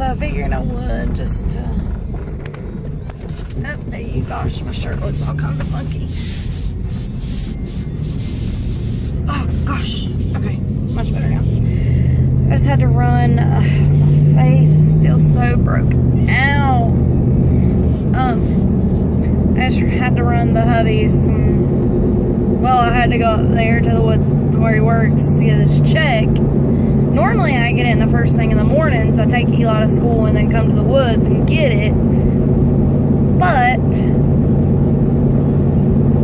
So I figured I would just oh, gosh, my shirt looks all kinds of funky. Oh gosh, okay, much better now. I just had to run. My face is still so broke. Ow. I just had to run the hubby's. Well, I had to go up there to the woods where he works to get his check. Normally, I get in the first thing in the morning, so I take Eli to school and then come to the woods and get it. But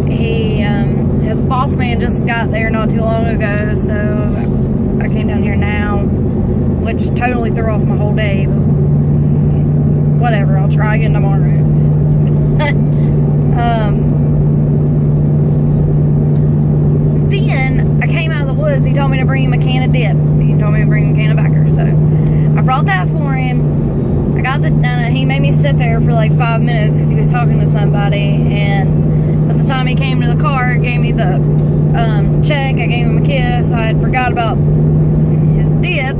his boss man just got there not too long ago, so I came down here now, which totally threw off my whole day. But whatever, I'll try again tomorrow. Then I came out of the woods. He told me to bring him a can of dip. He told me to bring him a can of backer, so I brought that for him. I got the done. He made me sit there for like 5 minutes because he was talking to somebody, and at the time he came to the car, gave me the check. I gave him a kiss. I had forgot about his dip,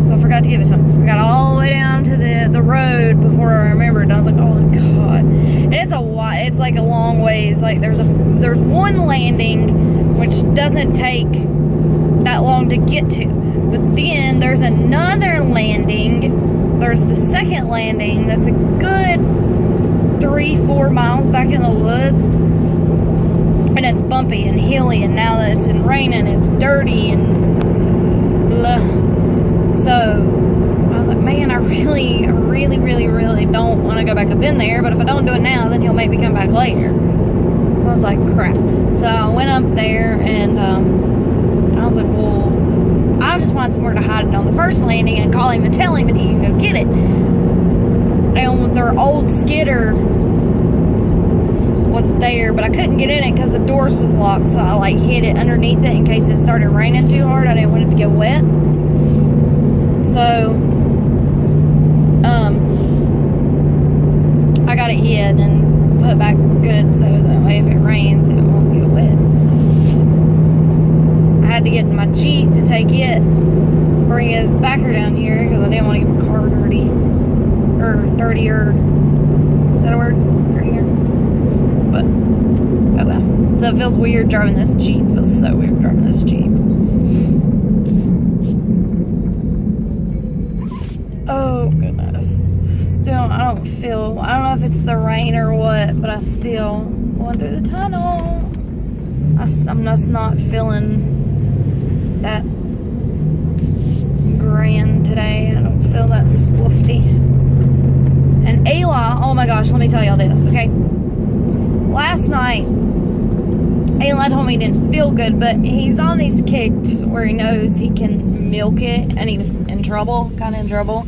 so I forgot to give it to him. I got all the way down to the road before I remembered. I was like, oh god. And it's like a long ways. Like there's one landing which doesn't take that long to get to, but then there's another landing. There's the second landing that's a good 3-4 miles back in the woods, and it's bumpy and hilly, and now that it's been raining, it's dirty and blah. So I was like, man, I really don't want to go back up in there, but if I don't do it now, then he'll make me come back later. So I was like, crap. So I went up there, and I was like, well, I just want somewhere to hide it on the first landing and call him and tell him, and he can go get it. And their old skidder was there, but I couldn't get in it because the doors was locked, so I like hid it underneath it in case it started raining too hard. I didn't want it to get wet. So I got it hid and put back good, so that way if it rains it won't get wet. So I had to get in my Jeep to take it, bring his backer down here because I didn't want to get my car dirty. Or dirtier. Is that a word? Dirtier. But oh well. So it feels weird driving this Jeep. It feels so weird driving this Jeep. Oh goodness. Still, I don't know if it's the rain or what, but I still going through the tunnel. I'm just not feeling that grand today. I don't feel that swoofty. And Eli, oh my gosh, let me tell y'all this, okay? Last night, Eli told me he didn't feel good, but he's on these kicks where he knows he can milk it, and he was in trouble, kind of in trouble.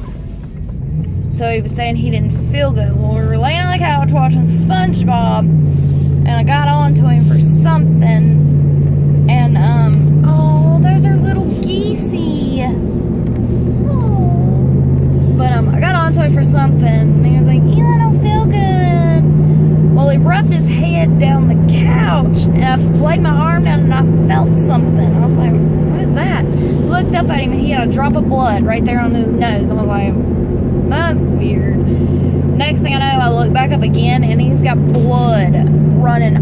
So he was saying he didn't feel good. Well, we were laying on the couch watching SpongeBob, and I got on to him for something, and, oh, those are little geesey. Oh. But, I got on to him for something, and he was like, Eli, I don't feel good. Well, he rubbed his head down the couch, and I laid my arm down, and I felt something. I was like, what is that? Looked up at him, and he had a drop of blood right there on his nose. I was like, that's weird. Next thing I know, I look back up again, and he's got blood running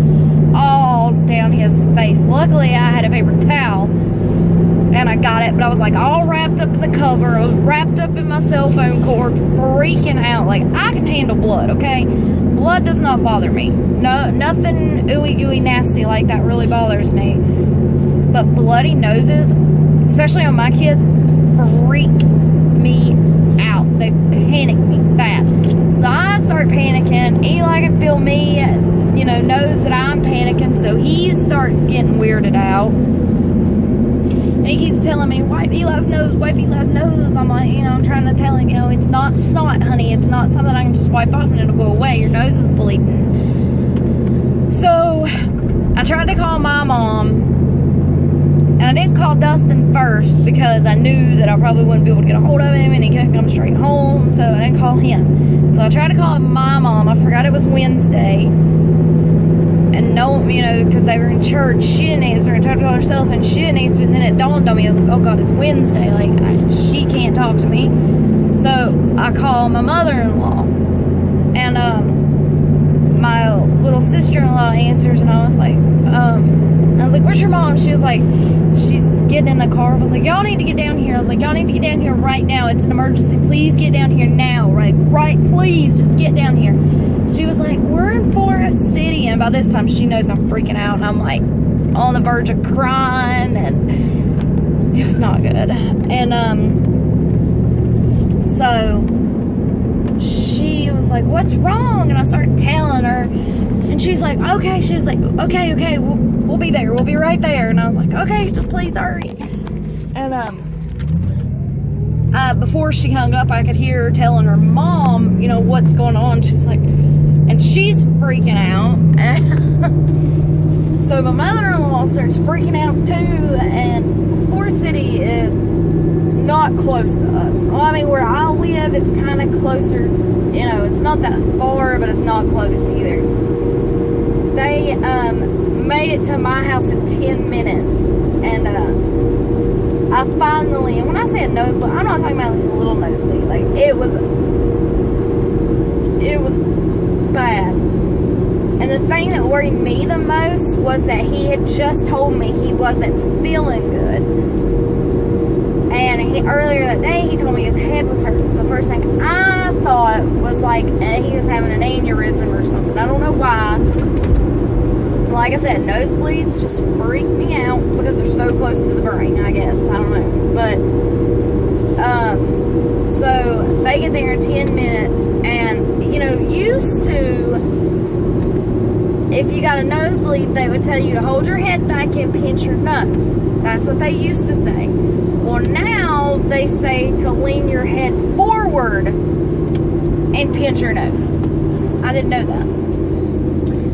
all down his face. Luckily, I had a paper towel, and I got it, but I was like all wrapped up in the cover. I was wrapped up in my cell phone cord, freaking out. Like, I can handle blood, okay? Blood does not bother me. No, nothing ooey gooey nasty like that really bothers me. But bloody noses, especially on my kids, freak me out. They panic me bad. So I start panicking. Eli can feel me, knows that I'm panicking, so he starts getting weirded out. And he keeps telling me, wipe Eli's nose, wipe Eli's nose. I'm like, I'm trying to tell him, it's not snot, honey. It's not something I can just wipe off and it'll go away. Your nose is bleeding. So I tried to call my mom. And I didn't call Dustin first because I knew that I probably wouldn't be able to get a hold of him and he couldn't come straight home, so I didn't call him. So I tried to call my mom. I forgot it was Wednesday. And because they were in church, she didn't answer. I tried to call herself and she didn't answer. And then it dawned on me, I was like, oh God, it's Wednesday. Like, she can't talk to me. So I call my mother-in-law, and my little sister-in-law answers, and I was like, where's your mom? She was like, she's getting in the car. I was like, y'all need to get down here. I was like, y'all need to get down here right now. It's an emergency. Please get down here now. Right, please, just get down here. She was like, we're in Forest City. And by this time, she knows I'm freaking out. And I'm like on the verge of crying. And it was not good. And so she was like, what's wrong? And I started telling her. And she's like, okay. She's like, okay, we'll be there. We'll be right there. And I was like, okay, just please hurry. And before she hung up, I could hear her telling her mom, you know, what's going on. She's like, and she's freaking out. And so my mother-in-law starts freaking out too. And Forest City is not close to us. Well, I mean, where I live, it's kind of closer. You know, it's not that far, but it's not close either. They made it to my house in 10 minutes. And I finally, and when I say a nosebleed, I'm not talking about like a little nosebleed. Like, it was bad. And the thing that worried me the most was that he had just told me he wasn't feeling good. And earlier that day, he told me his head was hurting. So the first thing I thought was like he was having an aneurysm or something. I don't know why. Like I said, nosebleeds just freak me out because they're so close to the brain, I guess. I don't know. But, so they get there in 10 minutes. And, you know, used to, if you got a nosebleed, they would tell you to hold your head back and pinch your nose. That's what they used to say. Well, now they say to lean your head forward and pinch your nose. I didn't know that.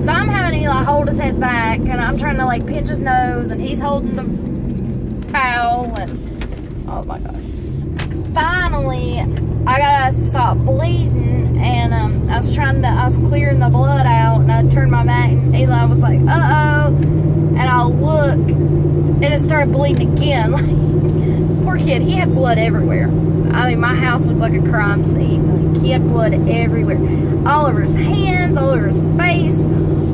So I'm having Eli hold his head back, and I'm trying to like pinch his nose, and he's holding the towel, and oh my gosh. Finally, I got to stop bleeding, and I was clearing the blood out, and I turned my back, and Eli was like, uh-oh, and I look, and it started bleeding again. Like, poor kid, he had blood everywhere. I mean, my house looked like a crime scene. Like, he had blood everywhere. All over his hands, all over his face,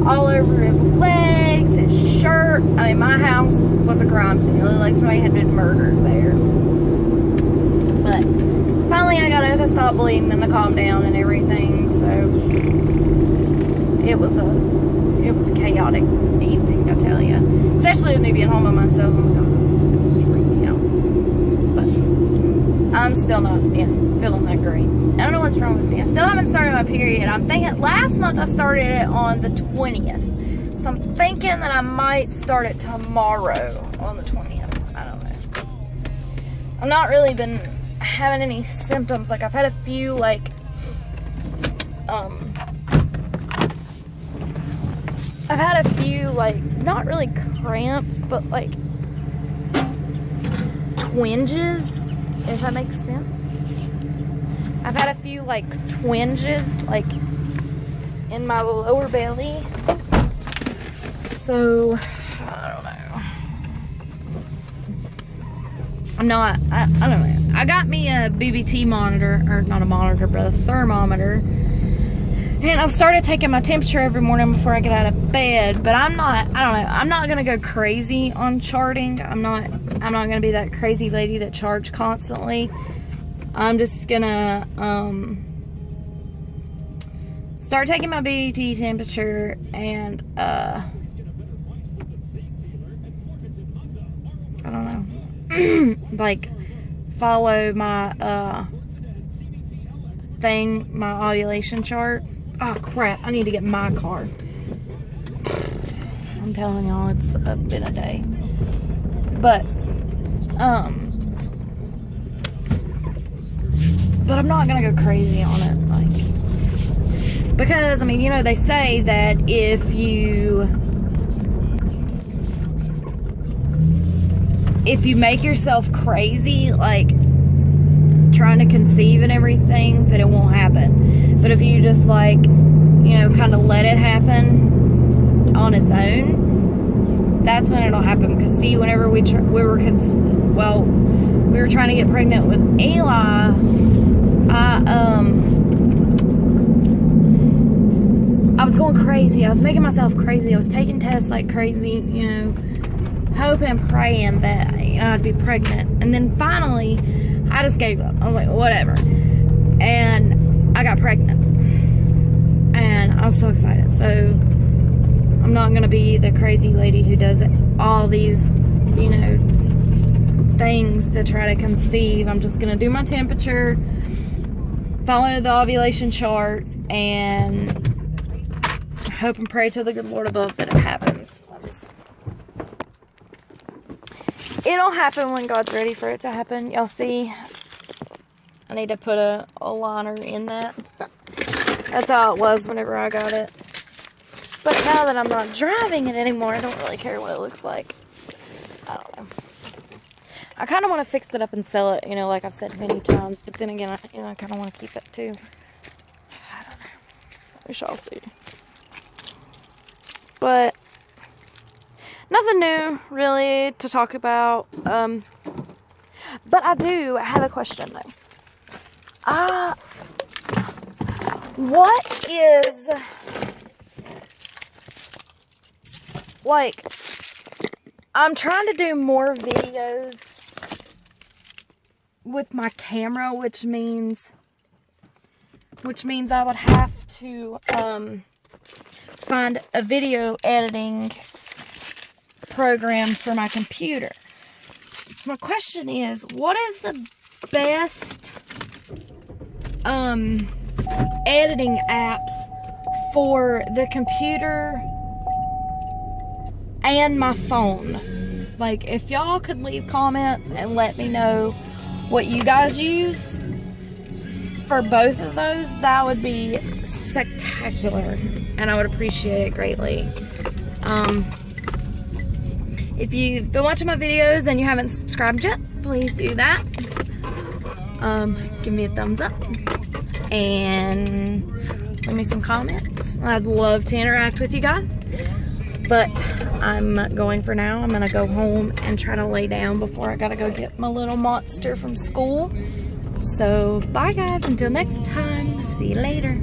all over his legs, his shirt. I mean, my house was a crime scene. It looked like somebody had been murdered there. But finally, I got to stop bleeding and to calm down and everything. So it was a chaotic evening, I tell you. Especially with me being home by myself. Oh my God, it was freaking me out. But I'm still not feeling that great. I don't know what's wrong with me. I still haven't started my period. I'm thinking last month I started it on the 20th. So I'm thinking that I might start it tomorrow on the 20th. I don't know. I've not really been having any symptoms. Like, I've had a few, like, not really cramps, but like twinges, if that makes sense. I've had a few like twinges, like in my lower belly. So I don't know. I don't know. I got me a BBT monitor, or not a monitor, but a thermometer. And I've started taking my temperature every morning before I get out of bed. But I'm not gonna go crazy on charting. I'm not gonna be that crazy lady that charts constantly. I'm just gonna start taking my BT temperature and I don't know, like follow my my ovulation chart. Oh crap, I need to get my card. I'm telling y'all, it's been a day. But I'm not gonna go crazy on it, like, because I mean, you know, they say that if you make yourself crazy, like trying to conceive and everything, that it won't happen. But if you just, like, you know, kind of let it happen on its own, that's when it'll happen. Because see, whenever we were trying to get pregnant with Eli, I was going crazy. I was making myself crazy. I was taking tests like crazy, you know, hoping and praying that, you know, I'd be pregnant. And then finally, I just gave up. I was like, whatever. And I got pregnant. And I was so excited. So I'm not going to be the crazy lady who does all these, you know, things to try to conceive. I'm just going to do my temperature, follow the ovulation chart, and hope and pray to the good Lord above that it happens. It'll happen when God's ready for it to happen. Y'all see, I need to put a liner in that. That's how it was whenever I got it. But now that I'm not driving it anymore, I don't really care what it looks like. I don't know. I kind of want to fix it up and sell it, you know, like I've said many times. But then again, I kind of want to keep it too. I don't know. We shall see. But nothing new, really, to talk about. But I do have a question, though. What is, like, I'm trying to do more videos with my camera, which means I would have to, find a video editing program for my computer. So my question is, what is the best editing apps for the computer and my phone? Like, if y'all could leave comments and let me know what you guys use for both of those, that would be spectacular, and I would appreciate it greatly. If you've been watching my videos and you haven't subscribed yet, please do that. Give me a thumbs up and leave me some comments. I'd love to interact with you guys, but I'm going for now. I'm gonna go home and try to lay down before I gotta go get my little monster from school. So bye guys, until next time, see you later.